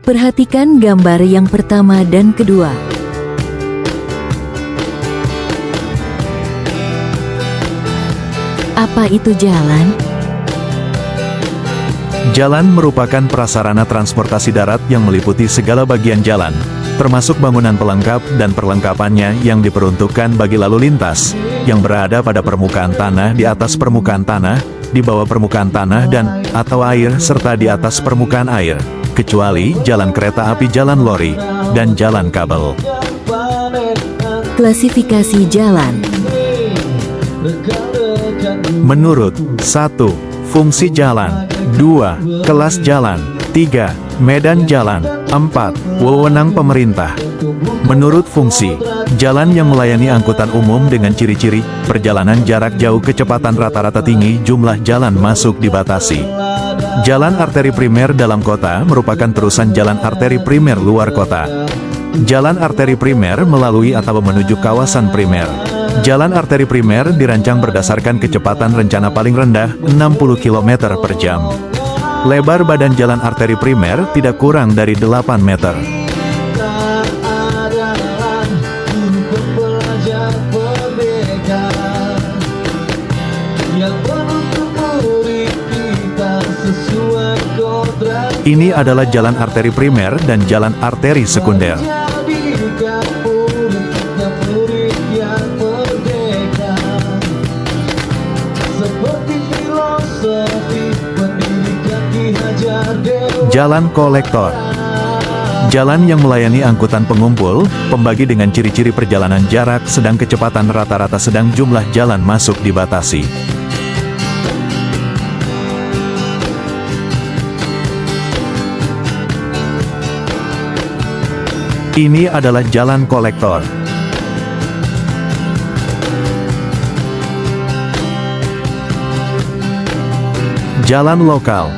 Perhatikan gambar yang pertama dan kedua. Apa itu jalan? Jalan merupakan prasarana transportasi darat yang meliputi segala bagian jalan, termasuk bangunan pelengkap dan perlengkapannya yang diperuntukkan bagi lalu lintas, yang berada pada permukaan tanah, di atas permukaan tanah, di bawah permukaan tanah dan atau air, serta di atas permukaan air, kecuali jalan kereta api, jalan lori, dan jalan kabel. Klasifikasi jalan. Menurut 1. Fungsi jalan, 2. Kelas jalan, 3. Medan jalan, 4. Wewenang pemerintah. Menurut fungsi, jalan yang melayani angkutan umum dengan ciri-ciri perjalanan jarak jauh, kecepatan rata-rata tinggi, jumlah jalan masuk dibatasi. Jalan arteri primer dalam kota merupakan terusan jalan arteri primer luar kota. Jalan arteri primer melalui atau menuju kawasan primer. Jalan arteri primer dirancang berdasarkan kecepatan rencana paling rendah 60 km per jam. Lebar badan jalan arteri primer tidak kurang dari 8 meter. Ini adalah jalan arteri primer dan jalan arteri sekunder. Jalan kolektor. Jalan yang melayani angkutan pengumpul, pembagi dengan ciri-ciri perjalanan jarak sedang, kecepatan rata-rata sedang, jumlah jalan masuk dibatasi. Ini adalah jalan kolektor. Jalan lokal.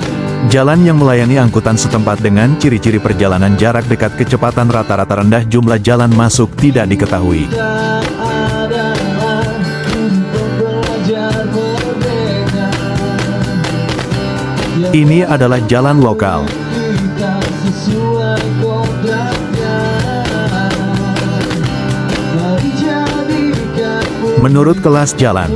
Jalan yang melayani angkutan setempat dengan ciri-ciri perjalanan jarak dekat, kecepatan rata-rata rendah, jumlah jalan masuk tidak diketahui. Ini adalah jalan lokal. Menurut kelas jalan,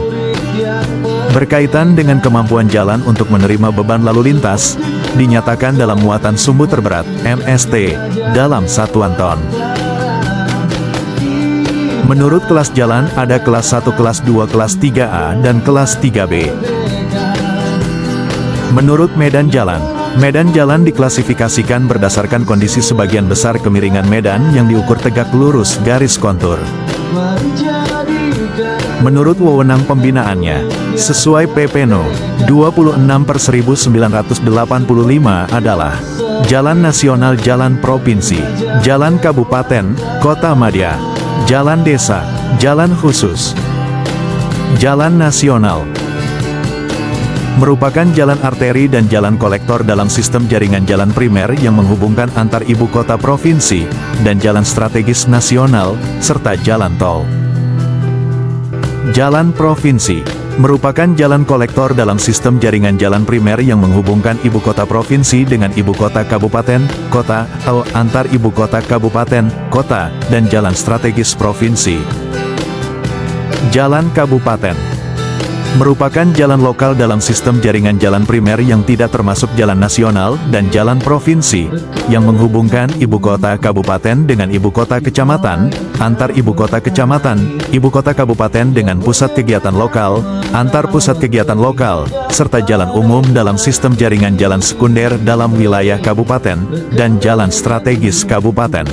berkaitan dengan kemampuan jalan untuk menerima beban lalu lintas, dinyatakan dalam muatan sumbu terberat, MST, dalam satuan ton. Menurut kelas jalan, ada kelas 1, kelas 2, kelas 3A, dan kelas 3B. Menurut medan jalan diklasifikasikan berdasarkan kondisi sebagian besar kemiringan medan yang diukur tegak lurus garis kontur. Menurut wewenang pembinaannya, sesuai PP No. 26/1985 adalah Jalan Nasional, Jalan Provinsi, Jalan Kabupaten, Kota Madya, Jalan Desa, Jalan Khusus. Jalan Nasional merupakan jalan arteri dan jalan kolektor dalam sistem jaringan jalan primer yang menghubungkan antar ibu kota provinsi, dan jalan strategis nasional, serta jalan tol. Jalan provinsi merupakan jalan kolektor dalam sistem jaringan jalan primer yang menghubungkan ibu kota provinsi dengan ibu kota kabupaten, kota, atau antar ibu kota kabupaten, kota, dan jalan strategis provinsi. Jalan kabupaten merupakan jalan lokal dalam sistem jaringan jalan primer yang tidak termasuk jalan nasional, dan jalan provinsi, yang menghubungkan ibu kota kabupaten dengan ibu kota kecamatan, antar ibu kota kecamatan, ibu kota kabupaten dengan pusat kegiatan lokal, antar pusat kegiatan lokal, serta jalan umum dalam sistem jaringan jalan sekunder dalam wilayah kabupaten, dan jalan strategis kabupaten.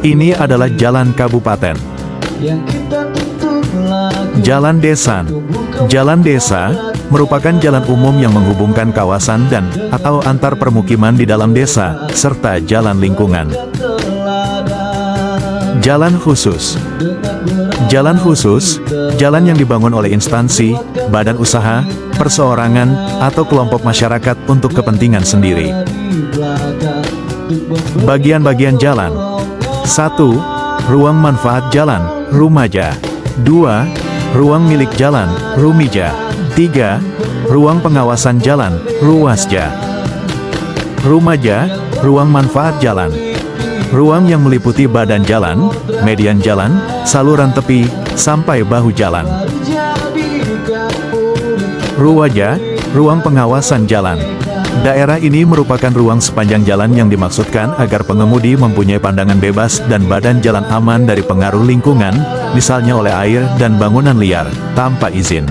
Ini adalah jalan kabupaten. Jalan desa. Jalan desa merupakan jalan umum yang menghubungkan kawasan dan atau antar permukiman di dalam desa, serta jalan lingkungan. Jalan khusus. Jalan khusus, jalan yang dibangun oleh instansi, badan usaha, perseorangan, atau kelompok masyarakat untuk kepentingan sendiri. Bagian-bagian jalan. 1. Ruang manfaat jalan, rumaja. 2. Ruang milik jalan, rumija. 3. Ruang pengawasan jalan, ruwasja. Rumaja, ruang manfaat jalan. Ruang yang meliputi badan jalan, median jalan, saluran tepi, sampai bahu jalan. Ruwaja, ruang pengawasan jalan. Daerah ini merupakan ruang sepanjang jalan yang dimaksudkan agar pengemudi mempunyai pandangan bebas dan badan jalan aman dari pengaruh lingkungan, misalnya oleh air dan bangunan liar, tanpa izin.